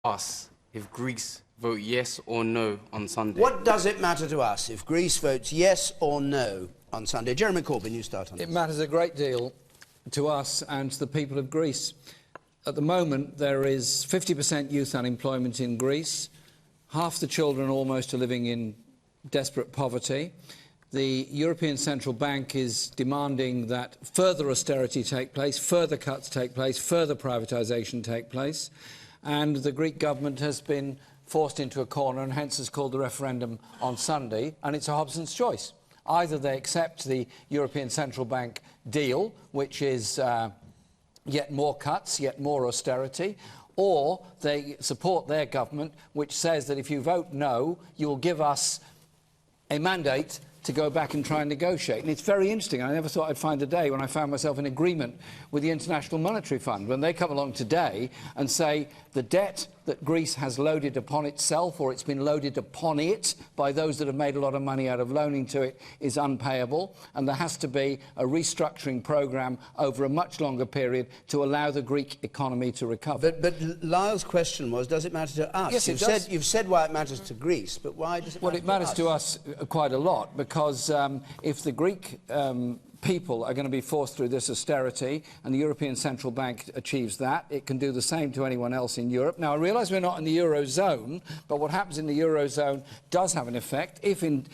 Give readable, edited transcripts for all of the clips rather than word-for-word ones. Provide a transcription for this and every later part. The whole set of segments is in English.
us if Greece vote yes or no on Sunday? What does it matter to us if Greece votes yes or no on Sunday? Jeremy Corbyn, you start on this. It matters a great deal to us and to the people of Greece. At the moment, there is 50% youth unemployment in Greece. Half the children almost are living in desperate poverty. The European Central Bank is demanding that further austerity take place, further cuts take place, further privatisation take place. And the Greek government has been forced into a corner and hence has called the referendum on Sunday, and it's a Hobson's choice. Either they accept the European Central Bank deal, which is yet more cuts, yet more austerity, or they support their government, which says that if you vote no, you will give us a mandate to go back and try and negotiate. And it's very interesting. I never thought I'd find a day when I found myself in agreement with the International Monetary Fund, when they come along today and say the debt that Greece has loaded upon itself, or it's been loaded upon it by those that have made a lot of money out of loaning to it, is unpayable, and there has to be a restructuring programme over a much longer period to allow the Greek economy to recover. But Lyle's question was, does it matter to us? Yes, it does. You've said why it matters to Greece, but why does it matter to us? Well, it matters to us quite a lot, because if the Greek people are going to be forced through this austerity and the European Central Bank achieves that, it can do the same to anyone else in Europe. Now, I realise we're not in the Eurozone, but what happens in the Eurozone does have an effect if in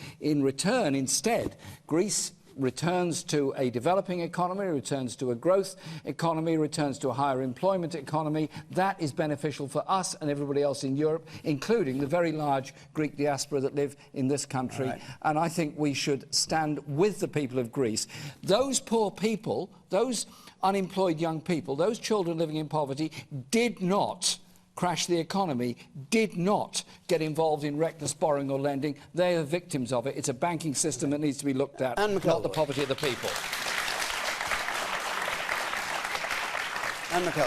return, instead, Greece returns to a developing economy, returns to a growth economy, returns to a higher employment economy. That is beneficial for us and everybody else in Europe, including the very large Greek diaspora that live in this country. Right. And I think we should stand with the people of Greece. Those poor people, those unemployed young people, those children living in poverty did not crash the economy, did not get involved in reckless borrowing or lending. They are victims of it. It's a banking system that needs to be looked at, not the poverty of the people.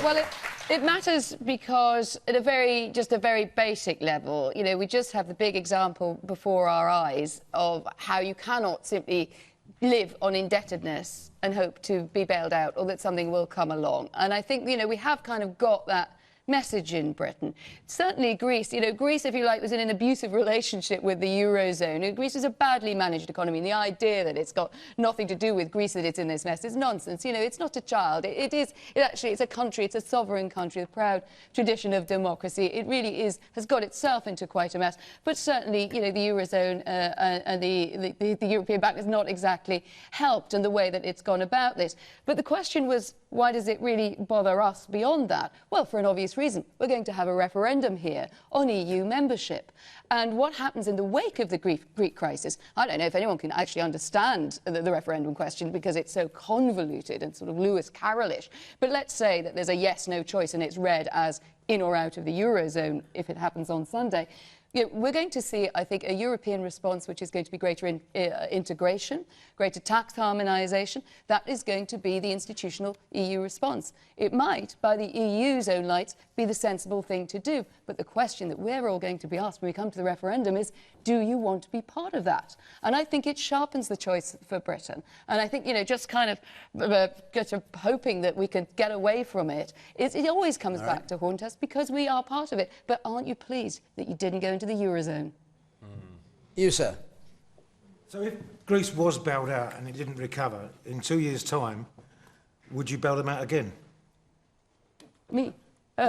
Well, it matters because at a very basic level, you know, we just have the big example before our eyes of how you cannot simply live on indebtedness and hope to be bailed out, or that something will come along. And I think, you know, we have kind of got that message in Britain. Certainly Greece, you know, Greece, if you like, was in an abusive relationship with the Eurozone. Greece is a badly managed economy, and the idea that it's got nothing to do with Greece, that it's in this mess, is nonsense. You know, it's not a child. It's a country, it's a sovereign country, a proud tradition of democracy. It really has got itself into quite a mess. But certainly, you know, the Eurozone and the European Bank has not exactly helped in the way that it's gone about this. But the question was, why does it really bother us beyond that? Well, for an obvious reason. We're going to have a referendum here on EU membership. And what happens in the wake of the Greek crisis, I don't know if anyone can actually understand the referendum question because it's so convoluted and sort of Lewis Carrollish. But let's say that there's a yes-no choice and it's read as in or out of the Eurozone if it happens on Sunday. You know, we're going to see, I think, a European response which is going to be greater integration, greater tax harmonisation. That is going to be the institutional EU response. It might, by the EU's own lights, be the sensible thing to do. But the question that we're all going to be asked when we come to the referendum is, do you want to be part of that? And I think it sharpens the choice for Britain. And I think, you know, just kind of hoping that we could get away from it, it always comes back to haunt us because we are part of it. But aren't you pleased that you didn't go into the Eurozone? You, sir. So if Greece was bailed out and it didn't recover, in 2 years' time, would you bail them out again? Me?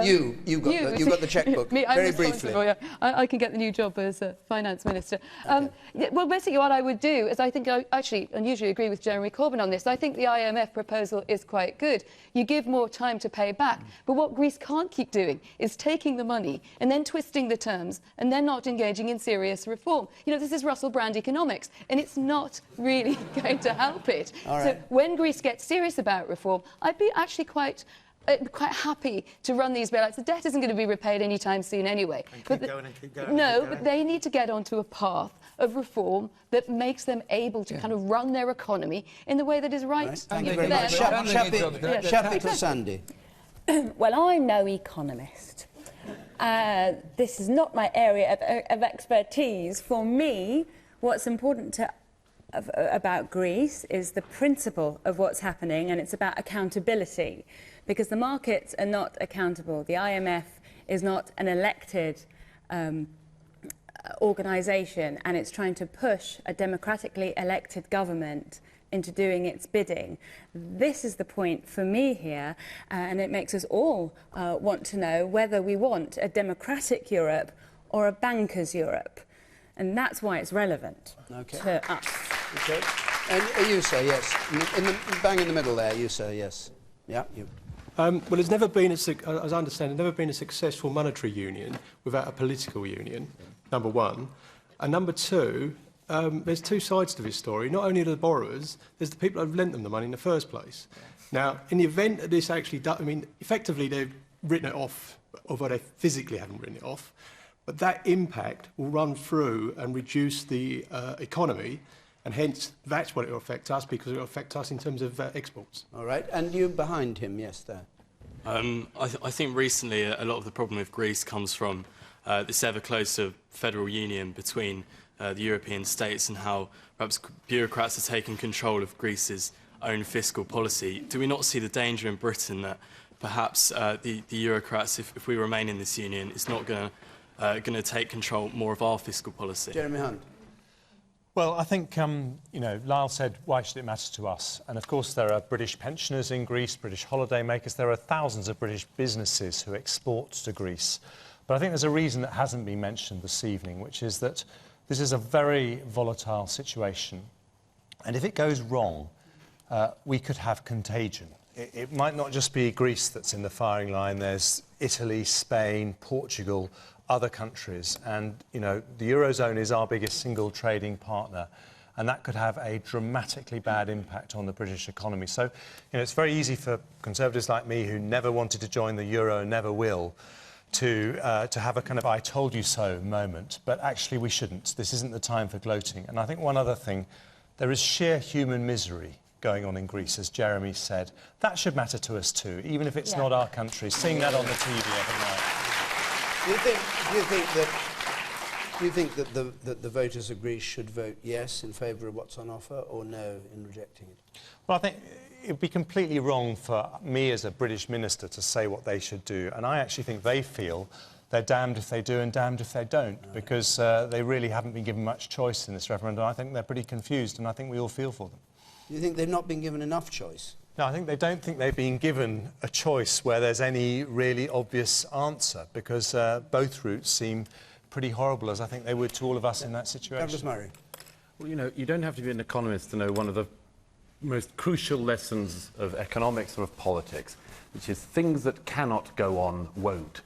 You've got the chequebook. Me, very briefly. Yeah. I can get the new job as finance minister. Okay. Well, basically what I would do is I think I actually unusually agree with Jeremy Corbyn on this. I think the IMF proposal is quite good. You give more time to pay back. But what Greece can't keep doing is taking the money and then twisting the terms and then not engaging in serious reform. You know, this is Russell Brand economics, and it's not really going to help it. So when Greece gets serious about reform, I'd be actually quite happy to run these bailouts. The debt isn't going to be repaid anytime soon anyway. And keep going. No, but they need to get onto a path of reform that makes them able to kind of run their economy in the way that is right. Thank you very much. Shappi Sandy. Well, I'm no economist. This is not my area of expertise. For me, what's important about Greece is the principle of what's happening, and it's about accountability, because the markets are not accountable. The IMF is not an elected organisation, and it's trying to push a democratically elected government into doing its bidding. This is the point for me here, and it makes us all want to know whether we want a democratic Europe or a bankers' Europe. And that's why it's relevant to us. Okay. And you say yes. Bang in the middle there, you say yes. Yeah, you. Well, there's never been, as I understand, there's never been a successful monetary union without a political union, number one. And number two, there's two sides to this story. Not only the borrowers, there's the people that have lent them the money in the first place. Now, in the event that this actually does, I mean, effectively they've written it off, although they physically haven't written it off. But that impact will run through and reduce the economy, and hence that's what it will affect us, because it will affect us in terms of exports. All right, and you behind him, yes, there. I think recently a lot of the problem with Greece comes from this ever closer federal union between the European states, and how perhaps bureaucrats are taking control of Greece's own fiscal policy. Do we not see the danger in Britain that perhaps the bureaucrats, if we remain in this union, is not going to take control more of our fiscal policy? Jeremy Hunt. Well, I think, you know, Lyle said, why should it matter to us? And of course, there are British pensioners in Greece, British holiday makers. There are thousands of British businesses who export to Greece. But I think there's a reason that hasn't been mentioned this evening, which is that this is a very volatile situation. And if it goes wrong, we could have contagion. It might not just be Greece that's in the firing line. There's Italy, Spain, Portugal, other countries, and you know the Eurozone is our biggest single trading partner, and that could have a dramatically bad impact on the British economy. So, you know, it's very easy for Conservatives like me, who never wanted to join the Euro and never will, to have a kind of "I told you so" moment. But actually, we shouldn't. This isn't the time for gloating. And I think one other thing, there is sheer human misery going on in Greece, as Jeremy said. That should matter to us too, even if it's not our country. Seeing that on the TV every night. Do you think that the voters of Greece should vote yes in favour of what's on offer, or no in rejecting it? Well, I think it would be completely wrong for me as a British minister to say what they should do, and I actually think they feel they're damned if they do and damned if they don't, because they really haven't been given much choice in this referendum. I think they're pretty confused, and I think we all feel for them. Do you think they've not been given enough choice? No, I think they don't think they've been given a choice where there's any really obvious answer, because both routes seem pretty horrible, as I think they would to all of us in that situation. Douglas Murray. Well, you know, you don't have to be an economist to know one of the most crucial lessons of economics or of politics, which is things that cannot go on won't.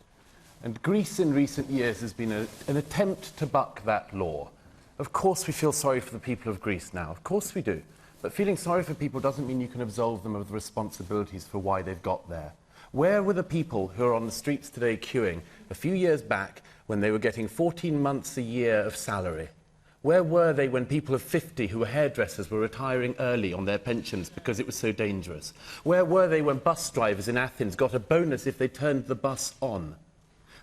And Greece in recent years has been an attempt to buck that law. Of course we feel sorry for the people of Greece now, of course we do. But feeling sorry for people doesn't mean you can absolve them of the responsibilities for why they've got there. Where were the people who are on the streets today queuing a few years back when they were getting 14 months a year of salary? Where were they when people of 50 who were hairdressers were retiring early on their pensions because it was so dangerous? Where were they when bus drivers in Athens got a bonus if they turned the bus on?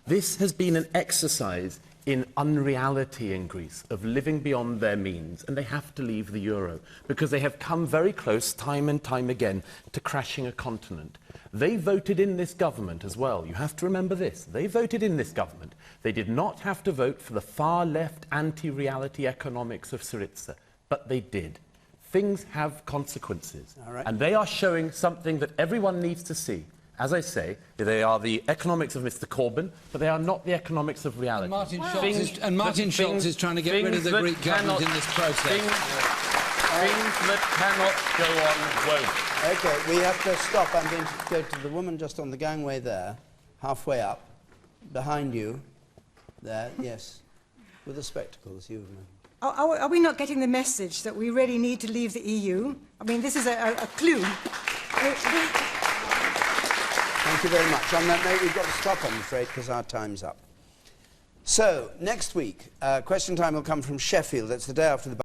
This has been an exercise in unreality in Greece, of living beyond their means, and they have to leave the euro because they have come very close time and time again to crashing a continent. They voted in this government as well. You have to remember this. They voted in this government. They did not have to vote for the far-left anti-reality economics of Syriza, but they did. Things have consequences, and they are showing something that everyone needs to see. As I say, they are the economics of Mr. Corbyn, but they are not the economics of reality. Martin Schulz is trying to get rid of the Greek government in this process. Things that cannot go on won't. OK, we have to stop. I'm going to go to the woman just on the gangway there, halfway up, behind you, there, yes, with the spectacles, you. Are we not getting the message that we really need to leave the EU? I mean, this is a clue. Thank you very much. On that note, we've got to stop, I'm afraid, because our time's up. So, next week, Question Time will come from Sheffield. That's the day after the